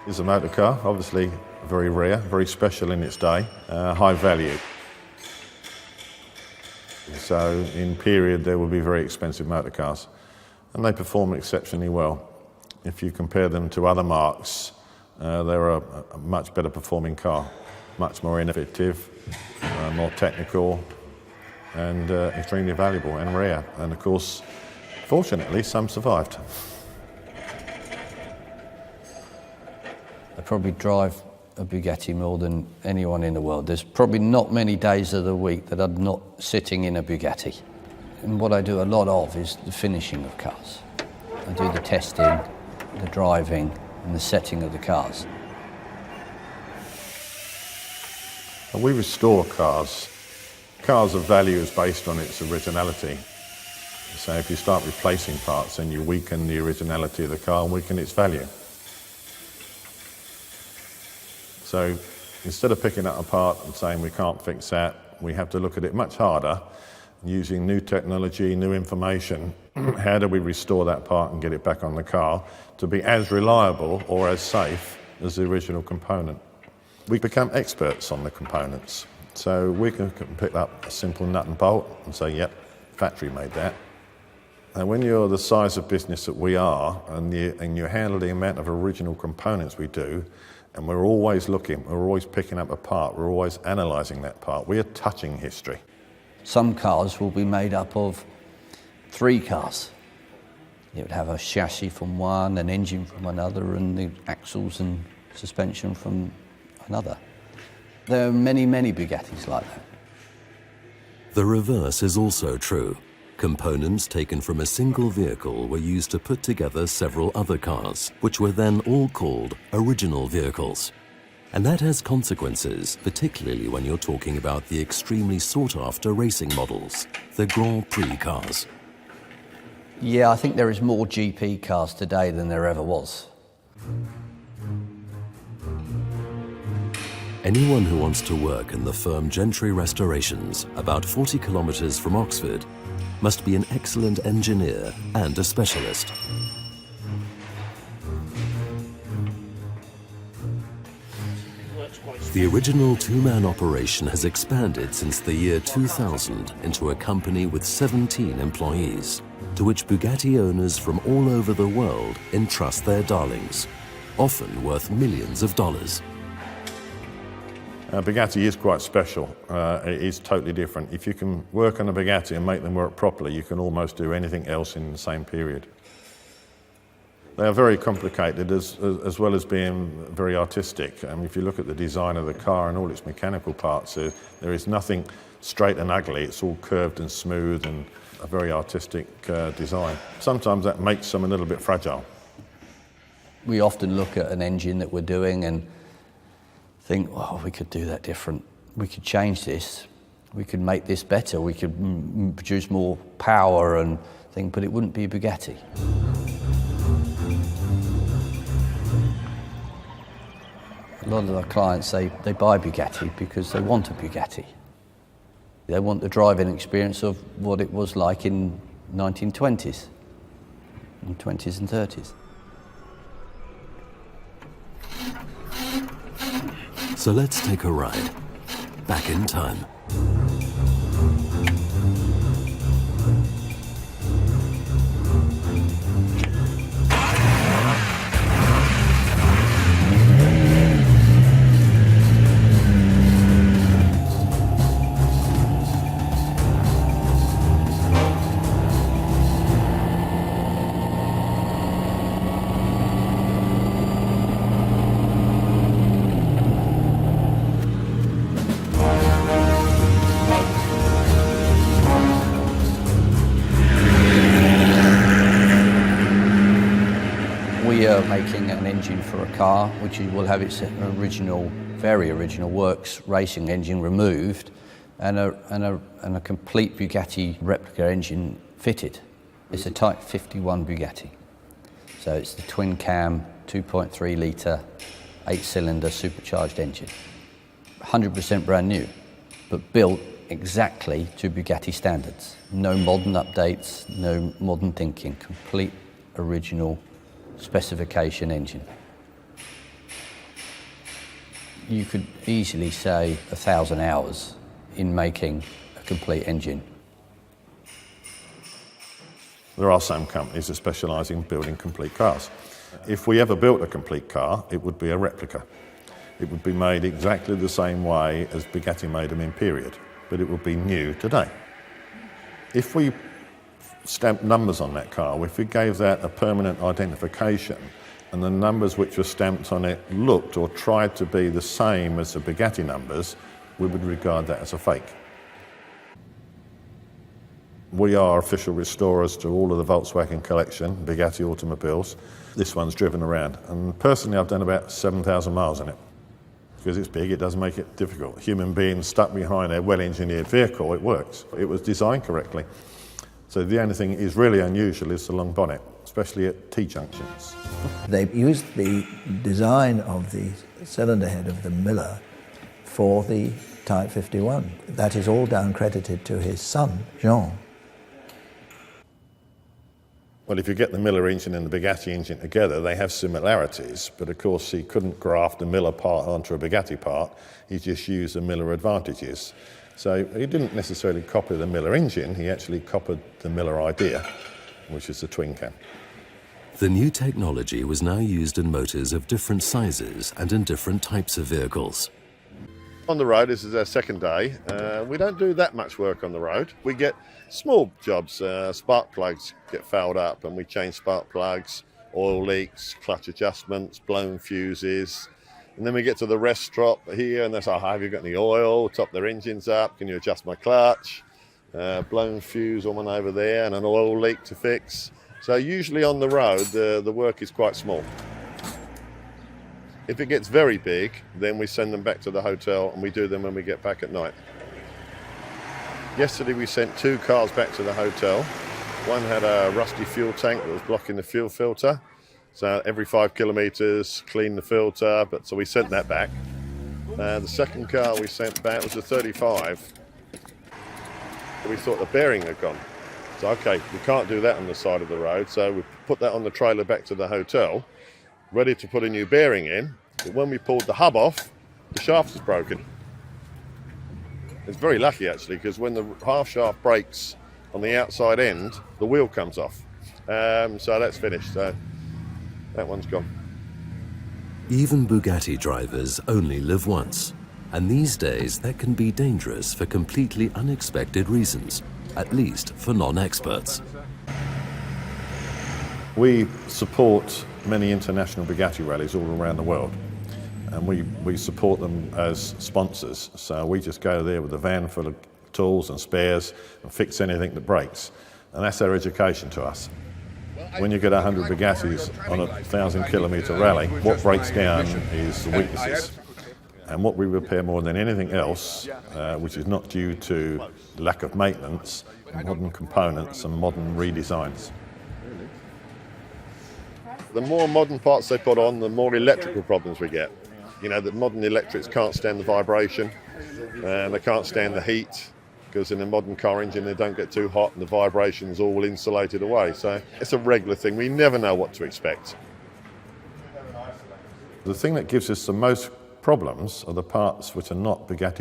It's a motor car, obviously very rare, very special in its day, high value. So in period there will be very expensive motor cars, and they perform exceptionally well. If you compare them to other marques, they're a much better performing car, much more innovative, more technical, and extremely valuable and rare. And of course, fortunately, some survived. I probably drive a Bugatti more than anyone in the world. There's probably not many days of the week that I'm not sitting in a Bugatti. And what I do a lot of is the finishing of cars. I do the testing, the driving, and the setting of the cars. We restore cars. Cars of value is based on its originality. So if you start replacing parts, then you weaken the originality of the car and weaken its value. So instead of picking it apart and saying we can't fix that, we have to look at it much harder, using new technology, new information. How do we restore that part and get it back on the car to be as reliable or as safe as the original component? We become experts on the components. So we can pick up a simple nut and bolt and say, yep, factory made that. And when you're the size of business that we are, and you handle the amount of original components we do, and we're always looking, we're always picking up a part, we're always analysing that part. We are touching history. Some cars will be made up of 3 cars. It would have a chassis from one, an engine from another, and the axles and suspension from another. There are many, many Bugattis like that. The reverse is also true. Components taken from a single vehicle were used to put together several other cars, which were then all called original vehicles. And that has consequences, particularly when you're talking about the extremely sought-after racing models, the Grand Prix cars. Yeah, I think there is more GP cars today than there ever was. Anyone who wants to work in the firm Gentry Restorations, about 40 kilometers from Oxford, must be an excellent engineer and a specialist. The original two-man operation has expanded since the year 2000 into a company with 17 employees, to which Bugatti owners from all over the world entrust their darlings, often worth millions of dollars. Bugatti is quite special. It is totally different. If you can work on a Bugatti and make them work properly, you can almost do anything else in the same period. They are very complicated as well as being very artistic. If you look at the design of the car and all its mechanical parts, there is nothing straight and ugly. It's all curved and smooth and a very artistic design. Sometimes that makes them a little bit fragile. We often look at an engine that we're doing and think, oh, we could do that different. We could change this. We could make this better. We could produce more power and things, but it wouldn't be a Bugatti. A lot of our clients say they buy Bugatti because they want a Bugatti. They want the driving experience of what it was like in 1920s, and 20s and 30s. So let's take a ride, back in time. We are making an engine for a car which will have its original, very original works racing engine removed and a complete Bugatti replica engine fitted. It's a Type 51 Bugatti. So it's the twin cam, 2.3 litre, 8-cylinder supercharged engine. 100% brand new, but built exactly to Bugatti standards. No modern updates, no modern thinking, complete original specification engine. You could easily say 1,000 hours in making a complete engine. There are some companies that specialise in building complete cars. If we ever built a complete car, it would be a replica. It would be made exactly the same way as Bugatti made them in period, but it would be new today. If we stamped numbers on that car, if we gave that a permanent identification, and the numbers which were stamped on it looked or tried to be the same as the Bugatti numbers, we would regard that as a fake. We are official restorers to all of the Volkswagen collection, Bugatti automobiles. This one's driven around, and personally I've done about 7,000 miles in it. Because it's big, it does make it difficult. Human beings stuck behind a well-engineered vehicle, it works. It was designed correctly. So the only thing is really unusual is the long bonnet, especially at T-junctions. They used the design of the cylinder head of the Miller for the Type 51. That is all down credited to his son, Jean. Well, if you get the Miller engine and the Bugatti engine together, they have similarities, but of course he couldn't graft a Miller part onto a Bugatti part, he just used the Miller advantages. So he didn't necessarily copy the Miller engine, he actually copied the Miller idea, which is the twin cam. The new technology was now used in motors of different sizes and in different types of vehicles. On the road, this is our second day. We don't do that much work on the road. We get small jobs, spark plugs get fouled up and we change spark plugs, oil leaks, clutch adjustments, blown fuses. And then we get to the rest stop here and they say, oh, have you got any oil? Top their engines up, can you adjust my clutch? Blown fuse on one over there and an oil leak to fix. So usually on the road, the work is quite small. If it gets very big, then we send them back to the hotel and we do them when we get back at night. Yesterday we sent 2 cars back to the hotel. One had a rusty fuel tank that was blocking the fuel filter. So every 5 kilometres, clean the filter, so we sent that back. The second car we sent back was a 35. We thought the bearing had gone. So okay, we can't do that on the side of the road, so we put that on the trailer back to the hotel, ready to put a new bearing in, but when we pulled the hub off, the shaft is broken. It's very lucky actually, because when the half shaft breaks on the outside end, the wheel comes off. So that's finished, so that one's gone. Even Bugatti drivers only live once, and these days that can be dangerous for completely unexpected reasons, at least for non-experts. We support many international Bugatti rallies all around the world, and we support them as sponsors. So we just go there with a van full of tools and spares and fix anything that breaks, and that's their education to us. When you get 100 Bugattis on a 1,000-kilometre rally, what breaks down is the weaknesses. And what we repair more than anything else, which is not due to lack of maintenance, modern components and modern redesigns. The more modern parts they put on, the more electrical problems we get. You know, the modern electrics can't stand the vibration, and they can't stand the heat, because in a modern car engine they don't get too hot and the vibration's all insulated away. So it's a regular thing. We never know what to expect. The thing that gives us the most problems are the parts which are not Bugatti